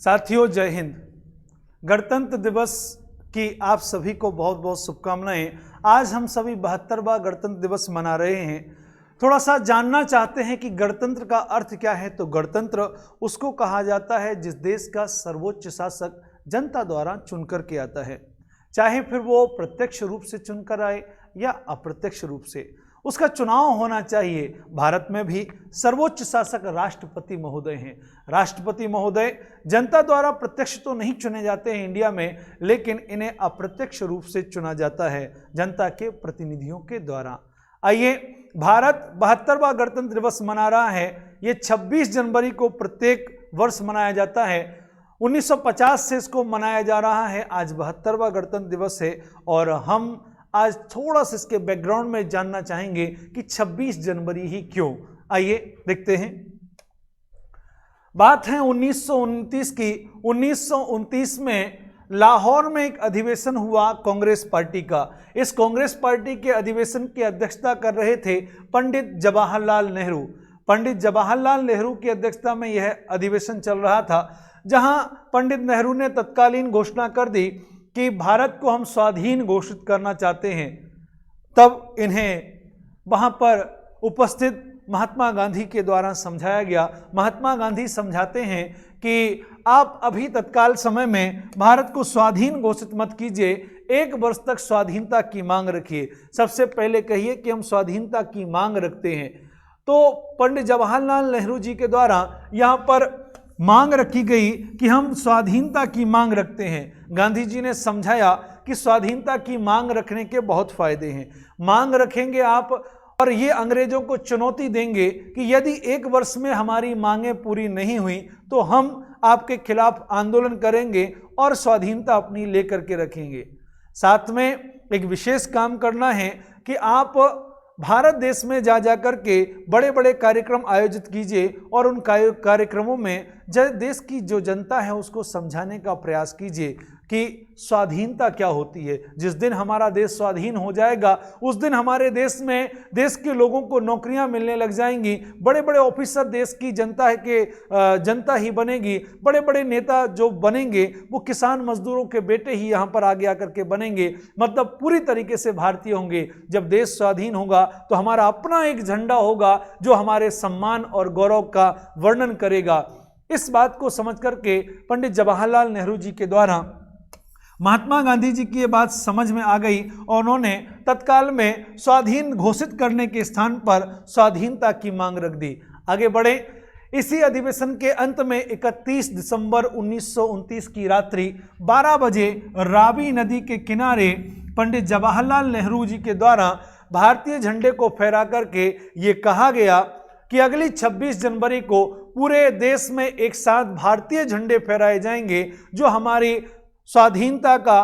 साथियों जय हिंद। गणतंत्र दिवस की आप सभी को बहुत बहुत शुभकामनाएं। आज हम सभी 72वां गणतंत्र दिवस मना रहे हैं। थोड़ा सा जानना चाहते हैं कि गणतंत्र का अर्थ क्या है। तो गणतंत्र उसको कहा जाता है जिस देश का सर्वोच्च शासक जनता द्वारा चुनकर के आता है, चाहे फिर वो प्रत्यक्ष रूप से चुनकर आए या अप्रत्यक्ष रूप से, उसका चुनाव होना चाहिए। भारत में भी सर्वोच्च शासक राष्ट्रपति महोदय हैं। राष्ट्रपति महोदय जनता द्वारा प्रत्यक्ष तो नहीं चुने जाते हैं इंडिया में, लेकिन इन्हें अप्रत्यक्ष रूप से चुना जाता है जनता के प्रतिनिधियों के द्वारा। आइए, भारत 72वां गणतंत्र दिवस मना रहा है। ये 26 जनवरी को प्रत्येक वर्ष मनाया जाता है। 1950 से इसको मनाया जा रहा है। आज 72वां गणतंत्र दिवस है और हम आज थोड़ा सा इसके बैकग्राउंड में जानना चाहेंगे कि 26 जनवरी ही क्यों। आइए देखते हैं। बात है 1929 की। 1929 में लाहौर में एक अधिवेशन हुआ कांग्रेस पार्टी का। इस कांग्रेस पार्टी के अधिवेशन की अध्यक्षता कर रहे थे पंडित जवाहरलाल नेहरू। पंडित जवाहरलाल नेहरू की अध्यक्षता में यह अधिवेशन चल रहा था, जहां पंडित नेहरू ने तत्कालीन घोषणा कर दी कि भारत को हम स्वाधीन घोषित करना चाहते हैं। तब इन्हें वहां पर उपस्थित महात्मा गांधी के द्वारा समझाया गया। महात्मा गांधी समझाते हैं कि आप अभी तत्काल समय में भारत को स्वाधीन घोषित मत कीजिए, 1 वर्ष तक स्वाधीनता की मांग रखिए। सबसे पहले कहिए कि हम स्वाधीनता की मांग रखते हैं। तो पंडित जवाहरलाल नेहरू जी के द्वारा यहाँ पर मांग रखी गई कि हम स्वाधीनता की मांग रखते हैं। गांधी जी ने समझाया कि स्वाधीनता की मांग रखने के बहुत फायदे हैं। मांग रखेंगे आप और ये अंग्रेजों को चुनौती देंगे कि यदि 1 वर्ष में हमारी मांगें पूरी नहीं हुई तो हम आपके खिलाफ आंदोलन करेंगे और स्वाधीनता अपनी लेकर के रखेंगे। साथ में एक विशेष काम करना है कि आप भारत देश में जा कर के बड़े बड़े कार्यक्रम आयोजित कीजिए और उन कार्यक्रमों में देश की जो जनता है उसको समझाने का प्रयास कीजिए कि स्वाधीनता क्या होती है। जिस दिन हमारा देश स्वाधीन हो जाएगा उस दिन हमारे देश में देश के लोगों को नौकरियां मिलने लग जाएंगी। बड़े बड़े ऑफिसर देश की जनता ही बनेगी। बड़े बड़े नेता जो बनेंगे वो किसान मजदूरों के बेटे ही यहाँ पर आगे आकर के बनेंगे। मतलब पूरी तरीके से भारतीय होंगे। जब देश स्वाधीन होगा तो हमारा अपना एक झंडा होगा जो हमारे सम्मान और गौरव का वर्णन करेगा। इस बात को समझ करके पंडित जवाहरलाल नेहरू जी के द्वारा महात्मा गांधी जी की ये बात समझ में आ गई और उन्होंने तत्काल में स्वाधीन घोषित करने के स्थान पर स्वाधीनता की मांग रख दी। आगे बढ़े। इसी अधिवेशन के अंत में 31 दिसंबर 1929 की रात्रि 12 बजे रावी नदी के किनारे पंडित जवाहरलाल नेहरू जी के द्वारा भारतीय झंडे को फहरा करके ये कहा गया कि अगली 26 जनवरी को पूरे देश में एक साथ भारतीय झंडे फहराए जाएंगे जो हमारी स्वाधीनता का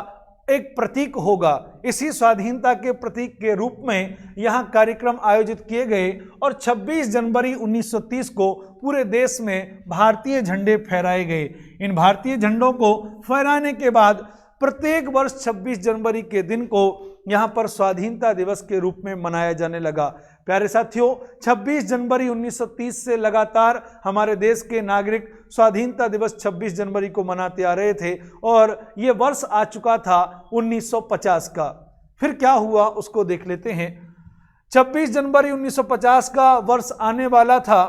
एक प्रतीक होगा। इसी स्वाधीनता के प्रतीक के रूप में यहाँ कार्यक्रम आयोजित किए गए और 26 जनवरी 1930 को पूरे देश में भारतीय झंडे फहराए गए। इन भारतीय झंडों को फहराने के बाद प्रत्येक वर्ष 26 जनवरी के दिन को यहाँ पर स्वाधीनता दिवस के रूप में मनाया जाने लगा। प्यारे साथियों, 26 जनवरी 1930 से लगातार हमारे देश के नागरिक स्वाधीनता दिवस 26 जनवरी को मनाते आ रहे थे और ये वर्ष आ चुका था 1950 का। फिर क्या हुआ उसको देख लेते हैं। 26 जनवरी 1950 का वर्ष आने वाला था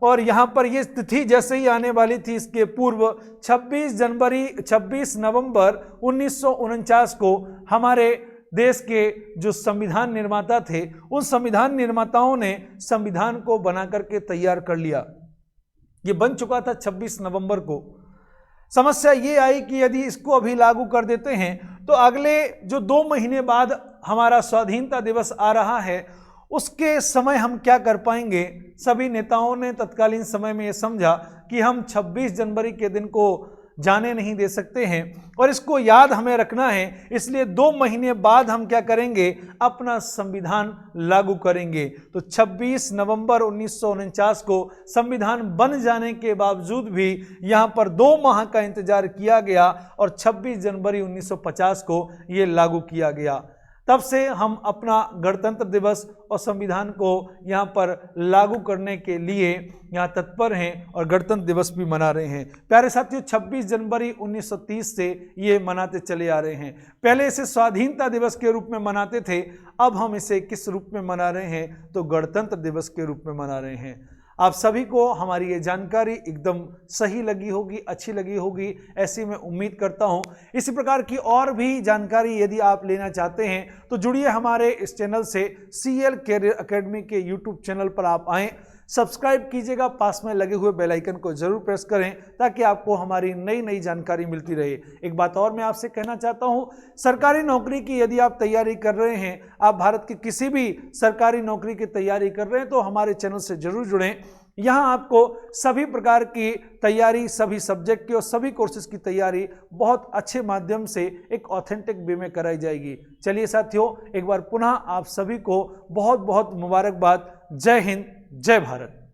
और यहाँ पर ये तिथि जैसे ही आने वाली थी, इसके पूर्व 26 नवंबर 1949 को हमारे देश के जो संविधान निर्माता थे उन संविधान निर्माताओं ने संविधान को बना करके तैयार कर लिया। ये बन चुका था 26 नवंबर को। समस्या ये आई कि यदि इसको अभी लागू कर देते हैं तो अगले जो 2 महीने बाद हमारा स्वाधीनता दिवस आ रहा है उसके समय हम क्या कर पाएंगे। सभी नेताओं ने तत्कालीन समय में ये समझा कि हम 26 जनवरी के दिन को जाने नहीं दे सकते हैं और इसको याद हमें रखना है। इसलिए 2 महीने बाद हम क्या करेंगे, अपना संविधान लागू करेंगे। तो 26 नवंबर 1949 को संविधान बन जाने के बावजूद भी यहाँ पर 2 माह का इंतजार किया गया और 26 जनवरी 1950 को ये लागू किया गया। तब से हम अपना गणतंत्र दिवस और संविधान को यहाँ पर लागू करने के लिए यहाँ तत्पर हैं और गणतंत्र दिवस भी मना रहे हैं। प्यारे साथियों, 26 जनवरी 1930 से ये मनाते चले आ रहे हैं। पहले इसे स्वाधीनता दिवस के रूप में मनाते थे, अब हम इसे किस रूप में मना रहे हैं? तो गणतंत्र दिवस के रूप में मना रहे हैं। आप सभी को हमारी ये जानकारी एकदम सही लगी होगी, अच्छी लगी होगी, ऐसी मैं उम्मीद करता हूँ। इसी प्रकार की और भी जानकारी यदि आप लेना चाहते हैं तो जुड़िए हमारे इस चैनल से। CL कैरियर एकेडमी के YouTube चैनल पर आप आएँ, सब्सक्राइब कीजिएगा, पास में लगे हुए बेल आइकन को जरूर प्रेस करें ताकि आपको हमारी नई नई जानकारी मिलती रहे। एक बात और मैं आपसे कहना चाहता हूं, सरकारी नौकरी की यदि आप तैयारी कर रहे हैं, आप भारत की किसी भी सरकारी नौकरी की तैयारी कर रहे हैं तो हमारे चैनल से जरूर जुड़ें। यहाँ आपको सभी प्रकार की तैयारी, सभी सब्जेक्ट की और सभी कोर्सेज की तैयारी बहुत अच्छे माध्यम से एक ऑथेंटिक वे में कराई जाएगी। चलिए साथियों, एक बार पुनः आप सभी को बहुत बहुत मुबारकबाद। जय हिंद, जय भारत।